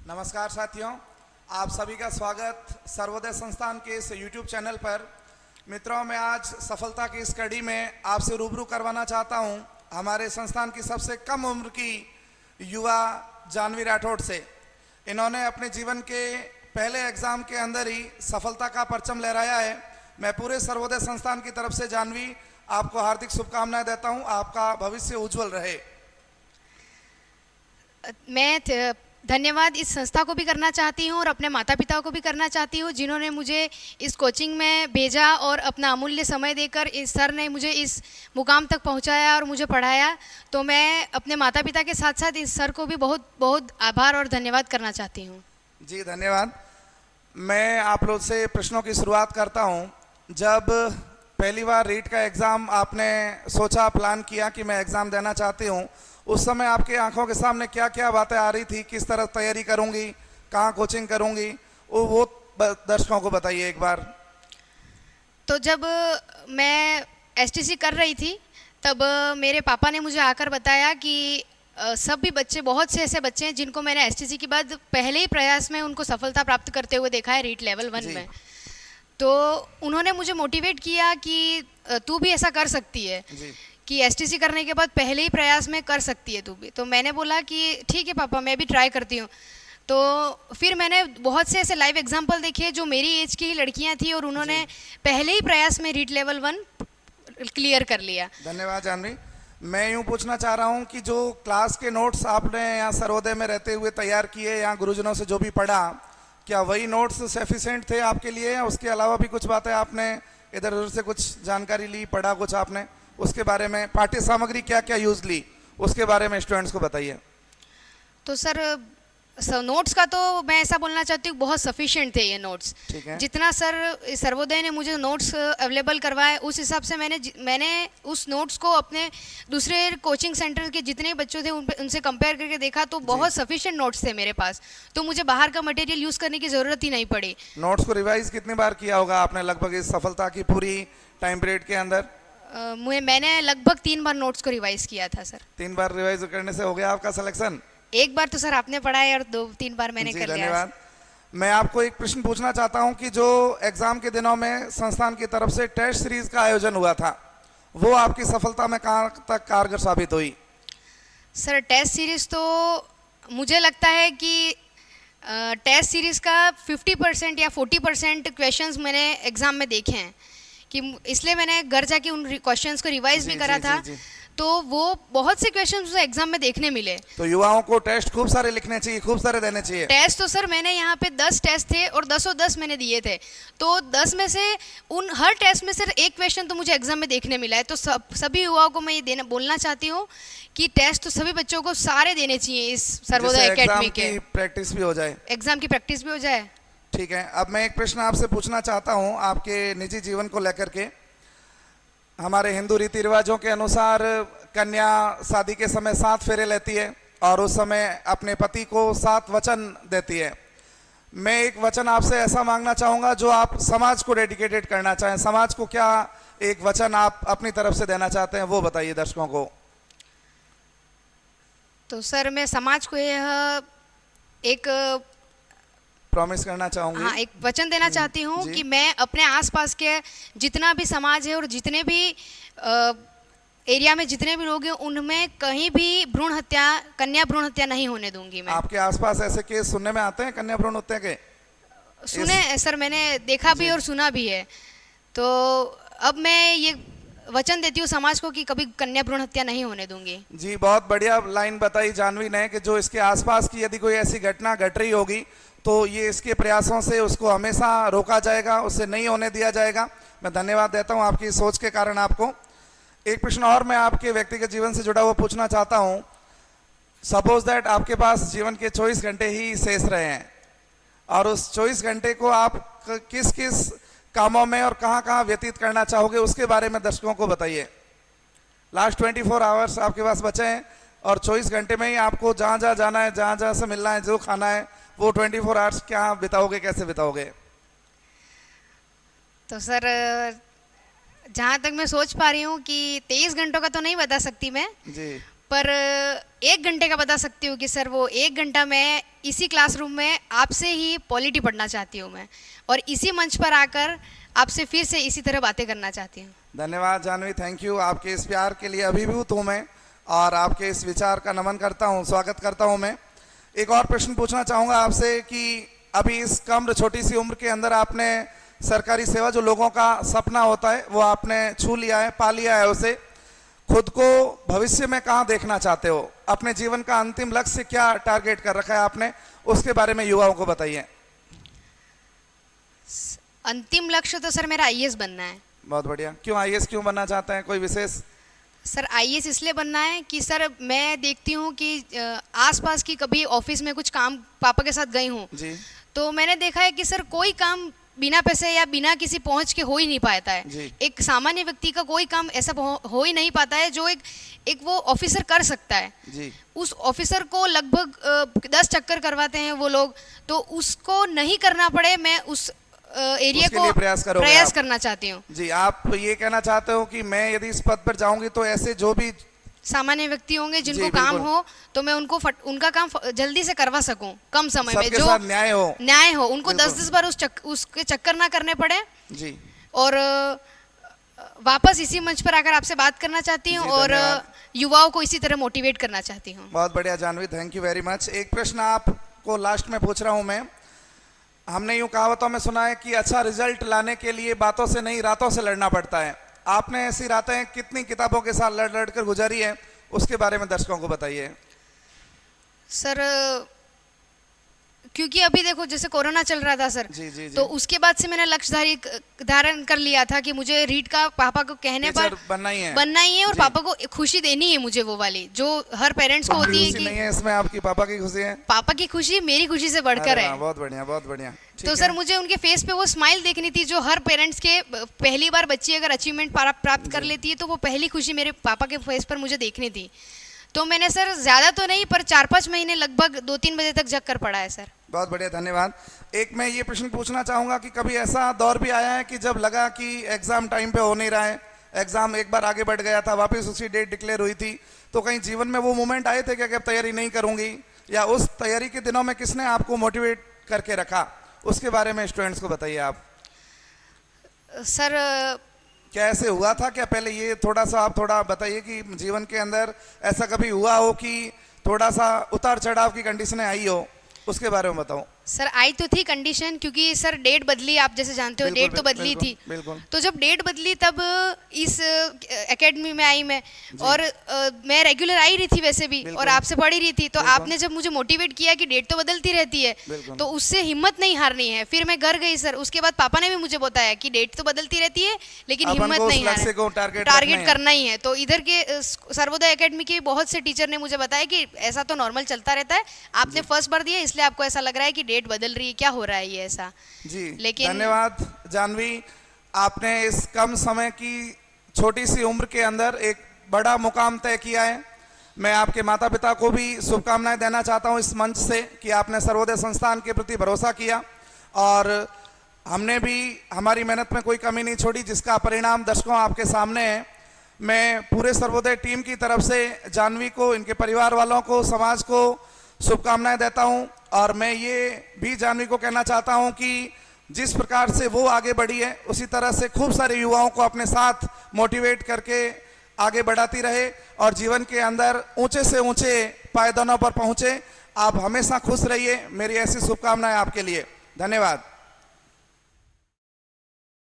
नमस्कार साथियों, आप सभी का स्वागत सर्वोदय संस्थान के इस YouTube चैनल पर। मित्रों, मैं आज सफलता की इस कड़ी में आपसे रूबरू करवाना चाहता हूं हमारे संस्थान की सबसे कम उम्र की युवा जानवी राठौड़ से। इन्होंने अपने जीवन के पहले एग्ज़ाम के अंदर ही सफलता का परचम लहराया है। मैं पूरे सर्वोदय संस्थान की तरफ से जानवी आपको हार्दिक शुभकामनाएं देता हूं। आपका भविष्य उज्जवल रहे। मैं धन्यवाद इस संस्था को भी करना चाहती हूँ और अपने माता पिता को भी करना चाहती हूँ जिन्होंने मुझे इस कोचिंग में भेजा और अपना अमूल्य समय देकर इस सर ने मुझे इस मुकाम तक पहुँचाया और मुझे पढ़ाया। तो मैं अपने माता पिता के साथ साथ इस सर को भी बहुत बहुत आभार और धन्यवाद करना चाहती हूँ। जी धन्यवाद। मैं आप लोग से प्रश्नों की शुरुआत करता हूँ। जब पहली बार रीट का एग्ज़ाम आपने सोचा, प्लान किया कि मैं एग्ज़ाम देना चाहती हूँ, उस समय आपके आंखों के सामने क्या क्या बातें आ रही थी? किस तरह तैयारी करूंगी, कहाँ कोचिंग करूंगी, वो दर्शकों को बताइए एक बार। तो जब मैं एसटीसी कर रही थी तब मेरे पापा ने मुझे आकर बताया कि सभी बच्चे, बहुत से ऐसे बच्चे हैं जिनको मैंने एसटीसी के बाद पहले ही प्रयास में उनको सफलता प्राप्त करते हुए देखा है रीट लेवल 1 में। तो उन्होंने मुझे मोटिवेट किया कि तू भी ऐसा कर सकती है कि एसटीसी करने के बाद पहले ही प्रयास में कर सकती है तू भी। तो मैंने बोला कि ठीक है पापा, मैं भी ट्राई करती हूँ। तो फिर मैंने बहुत से ऐसे लाइव एग्जांपल देखे जो मेरी एज की ही लड़कियां थी और उन्होंने पहले ही प्रयास में रीट लेवल 1 क्लियर कर लिया। धन्यवाद जानवी। मैं यूँ पूछना चाह रहा हूँ कि जो क्लास के नोट्स आपने यहाँ सर्वोदय में रहते हुए तैयार किए, यहाँ गुरुजनों से जो भी पढ़ा, क्या वही नोट्स सफिशिएंट थे आपके लिए, या उसके अलावा भी कुछ बातें आपने इधर उधर से कुछ जानकारी ली, पढ़ा कुछ आपने? उसके बारे में, पाठ्य सामग्री क्या क्या यूज ली, उसके बारे में स्टूडेंट्स को बताइए। तो सर नोट्स का तो मैं ऐसा बोलना चाहती हूँ बहुत सफिशिएंट थे ये नोट्स। जितना सर सर्वोदय ने मुझे नोट्स अवेलेबल करवाए उस हिसाब से मैंने उस नोट्स को अपने दूसरे कोचिंग सेंटर के जितने बच्चों थे उनसे कंपेयर करके देखा तो बहुत सफिशिएंट नोट्स थे मेरे पास। तो मुझे बाहर का मटेरियल यूज़ करने की ज़रूरत ही नहीं पड़ी। नोट्स को रिवाइज कितनी बार किया होगा आपने लगभग इस सफलता की पूरी टाइम पीरियड के अंदर? मैंने लगभग 3 बार नोट्स को रिवाइज किया था सर। 3 बार रिवाइज करने से हो गया आपका सिलेक्शन? एक बार तो सर आपने पढ़ाया और 2-3 बार मैंने कर लिया। धन्यवाद। मैं आपको एक प्रश्न पूछना चाहता हूं कि जो एग्जाम के दिनों में संस्थान की तरफ से टेस्ट सीरीज का आयोजन हुआ था, वो आपकी सफलता में कहाँ तक कारगर साबित हुई? सर टेस्ट सीरीज तो मुझे लगता है कि टेस्ट सीरीज का 50% या 40% क्वेश्चंस मैंने एग्जाम में देखे हैं कि इसलिए मैंने घर जाके उन क्वेश्चंस को रिवाइज भी करा था। तो वो बहुत से क्वेश्चंस मुझे एग्जाम में देखने मिले। तो युवाओं को टेस्ट खूब सारे लिखने चाहिए, खूब सारे देने चाहिए। टेस्ट तो सर मैंने यहाँ पे 10 टेस्ट थे और 10 मैंने दिए थे। तो 10 में से उन हर टेस्ट में सर एक क्वेश्चन तो मुझे एग्जाम में देखने मिला है। तो सभी युवाओं को मैं ये बोलना चाहती हूँ कि टेस्ट तो सभी बच्चों को सारे देने चाहिए इस सर्वोदय एकेडमी के। प्रैक्टिस भी हो जाए, एग्जाम की प्रैक्टिस भी हो जाए। ठीक है। अब मैं एक प्रश्न आपसे पूछना चाहता हूँ आपके निजी जीवन को लेकर के। हमारे हिंदू रीति रिवाजों के अनुसार कन्या शादी के समय 7 फेरे लेती है और उस समय अपने पति को 7 वचन देती है। मैं एक वचन आपसे ऐसा मांगना चाहूँगा जो आप समाज को डेडिकेटेड करना चाहें। समाज को क्या एक वचन आप अपनी तरफ से देना चाहते हैं, वो बताइए दर्शकों को। तो सर मैं समाज को यह एक प्रॉमिस करना चाहूँगी, हाँ, एक वचन देना चाहती हूँ कि मैं अपने आसपास के जितना भी समाज है और जितने भी एरिया में जितने भी लोग हैं उनमें कहीं भी कन्या भ्रूण हत्या नहीं होने दूंगी मैं। आपके आसपास ऐसे केस सुनने में आते हैं कन्या भ्रूण हत्या के? सुने सर, मैंने देखा भी और सुना भी है। तो अब मैं ये वचन देती हूँ समाज को कि कभी कन्या भ्रूण हत्या नहीं होने दूंगी। जी, बहुत बढ़िया लाइन बताई जानवी ने कि जो इसके आसपास की यदि कोई ऐसी घटना घट रही होगी तो ये इसके प्रयासों से उसको हमेशा रोका जाएगा, उससे नहीं होने दिया जाएगा। मैं धन्यवाद देता हूँ आपकी सोच के कारण आपको। एक प्रश्न और मैं आपके व्यक्तिगत जीवन से जुड़ा हुआ पूछना चाहता हूँ। सपोज दैट आपके पास जीवन के 24 घंटे ही शेष रहे हैं और उस 24 घंटे को आप किस किस कामों में और कहाँ कहाँ व्यतीत करना चाहोगे, उसके बारे में दर्शकों को बताइए। लास्ट 24 आवर्स आपके पास बचे हैं और 24 घंटे में ही आपको जहाँ जहाँ जाना है, जहाँ जहाँ से मिलना है, जो खाना है, वो 24 आवर्स क्या बिताओगे, कैसे बिताओगे? तो सर जहाँ तक मैं सोच पा रही हूँ कि 23 घंटों का तो नहीं बता सकती मैं जी, पर 1 घंटे का बता सकती हूँ कि सर वो 1 घंटा मैं इसी क्लासरूम में आपसे ही पॉलिटी पढ़ना चाहती हूँ मैं, और इसी मंच पर आकर आपसे फिर से इसी तरह बातें करना चाहती हूँ। धन्यवाद जानवी, थैंक यू। आपके इस प्यार के लिए अभिभूत हूँ मैं और आपके इस विचार का नमन करता हूँ, स्वागत करता हूँ मैं। एक और प्रश्न पूछना चाहूँगा आपसे कि अभी इस कम छोटी सी उम्र के अंदर आपने सरकारी सेवा, जो लोगों का सपना होता है, वो आपने छू लिया है, पा लिया है उसे। खुद को भविष्य में कहाँ देखना चाहते हो? अपने जीवन का अंतिम लक्ष्य क्या टारगेट कर रखा है आपने, उसके बारे में युवाओं को बताइए। अंतिम लक्ष्य तो सर मेरा आईएएस बनना है। बहुत बढ़िया। क्यों आईएएस क्यों बनना चाहते हैं, कोई विशेष? सर आईएएस इसलिए बनना है कि सर मैं देखती हूँ कि आसपास की कभी ऑफिस में कुछ काम पापा के साथ गई हूँ जी तो मैंने देखा है कि सर कोई काम बिना पैसे या बिना किसी पहुंच के हो ही नहीं पाता है। जी। एक सामान्य व्यक्ति का कोई काम ऐसा हो ही नहीं पाता है जो एक वो ऑफिसर कर सकता है। जी। उस ऑफिसर को लगभग 10 चक्कर करवाते हैं वो लोग, तो उसको नहीं करना पड़े, मैं उस एरिया उसके लिए को प्रयास करना चाहती हूँ। जी, आप ये कहना चाहते हो कि मैं यदि इस पद पर जाऊंगी तो ऐसे जो भी सामान्य व्यक्ति होंगे जिनको जी, काम बिल्कुल। हो तो मैं उनका काम जल्दी से करवा सकूं कम समय में, सबके जो साथ न्याय हो। उनको बिल्कुल। 10-10 बार उसके चक्कर ना करने पड़े। जी। और वापस इसी मंच पर आकर आपसे बात करना चाहती हूँ जी, और धन्यवाद। युवाओं को इसी तरह मोटिवेट करना चाहती हूँ। बहुत बढ़िया Janvi, thank you very much. एक प्रश्न आपको लास्ट में पूछ रहा हूं मैं। हमने यूं कहावतों में सुना है कि अच्छा रिजल्ट लाने के लिए बातों से नहीं, रातों से लड़ना पड़ता है। आपने ऐसी रातें कितनी किताबों के साथ लड़ लड़ कर गुजारी है, उसके बारे में दर्शकों को बताइए। सर क्योंकि अभी देखो जैसे कोरोना चल रहा था सर, जी, जी, जी। तो उसके बाद से मैंने लक्ष्य धारण कर लिया था कि मुझे रीट का पापा को कहने पर टीचर बनना ही है और जी। पापा को खुशी देनी है मुझे, वो वाली जो हर पेरेंट्स को होती है खुशी कि नहीं है इसमें, आपकी पापा की खुशी है। पापा की खुशी मेरी खुशी से बढ़कर अरे है। वाह, बहुत बढ़िया, बहुत बढ़िया। ठीक तो है। सर मुझे उनके फेस पे वो स्माइल देखनी थी जो हर पेरेंट्स के, पहली बार बच्ची अगर अचीवमेंट प्राप्त कर लेती है तो वो पहली खुशी मेरे पापा के फेस पर मुझे देखनी थी। तो मैंने सर ज्यादा तो नहीं पर 4-5 महीने लगभग 2-3 बजे तक जग कर पढ़ा है सर। बहुत बढ़िया, धन्यवाद। एक मैं ये प्रश्न पूछना चाहूंगा कि कभी ऐसा दौर भी आया है कि जब लगा कि एग्जाम टाइम पे हो नहीं रहा है, एग्जाम एक बार आगे बढ़ गया था, वापस उसी डेट डिक्लेयर हुई थी, तो कहीं जीवन में वो मोमेंट आए थे कि अब तैयारी नहीं करूंगी, या उस तैयारी के दिनों में किसने आपको मोटिवेट करके रखा, उसके बारे में स्टूडेंट्स को बताइए आप। सर क्या ऐसे हुआ था क्या? पहले ये आप थोड़ा बताइए कि जीवन के अंदर ऐसा कभी हुआ हो कि थोड़ा सा उतार चढ़ाव की कंडीशनें आई हो, उसके बारे में बताओ। सर आई तो थी कंडीशन, क्योंकि सर डेट बदली, आप जैसे जानते हो डेट तो बदली थी। बिल्कुल। तो जब डेट बदली तब इस एकेडमी में आई मैं, और मैं रेगुलर आई रही थी वैसे भी, और आपसे पढ़ी रही थी, तो आपने जब मुझे मोटिवेट किया कि डेट तो बदलती रहती है, तो उससे हिम्मत नहीं हारनी है। फिर मैं घर गई सर, उसके बाद पापा ने भी मुझे बताया कि डेट तो बदलती रहती है लेकिन हिम्मत नहीं हारना, टारगेट करना ही है। तो इधर के सर्वोदय एकेडमी के बहुत से टीचर ने मुझे बताया कि ऐसा तो नॉर्मल चलता रहता है, आपने फर्स्ट बार दिया इसलिए आपको ऐसा लग रहा है कि डेट बदल रही है, क्या हो रहा है ये ऐसा। जी, लेकिन धन्यवाद जानवी, आपने इस कम समय की छोटी सी उम्र के अंदर एक बड़ा मुकाम तय किया है। मैं आपके माता पिता को भी शुभकामनाएं देना चाहता हूं इस मंच से कि आपने सर्वोदय संस्थान के प्रति भरोसा किया, और हमने भी हमारी मेहनत में कोई कमी नहीं छोड़ी, जिसका परिणाम दर्शकों आपके सामने है। मैं पूरे सर्वोदय टीम की तरफ से जानवी को, इनके परिवार वालों को, समाज को शुभकामनाएं देता हूं, और मैं ये भी जानवी को कहना चाहता हूं कि जिस प्रकार से वो आगे बढ़ी है उसी तरह से खूब सारे युवाओं को अपने साथ मोटिवेट करके आगे बढ़ाती रहे और जीवन के अंदर ऊंचे से ऊंचे पायदानों पर पहुंचे। आप हमेशा खुश रहिए, मेरी ऐसी शुभकामनाएं आपके लिए। धन्यवाद।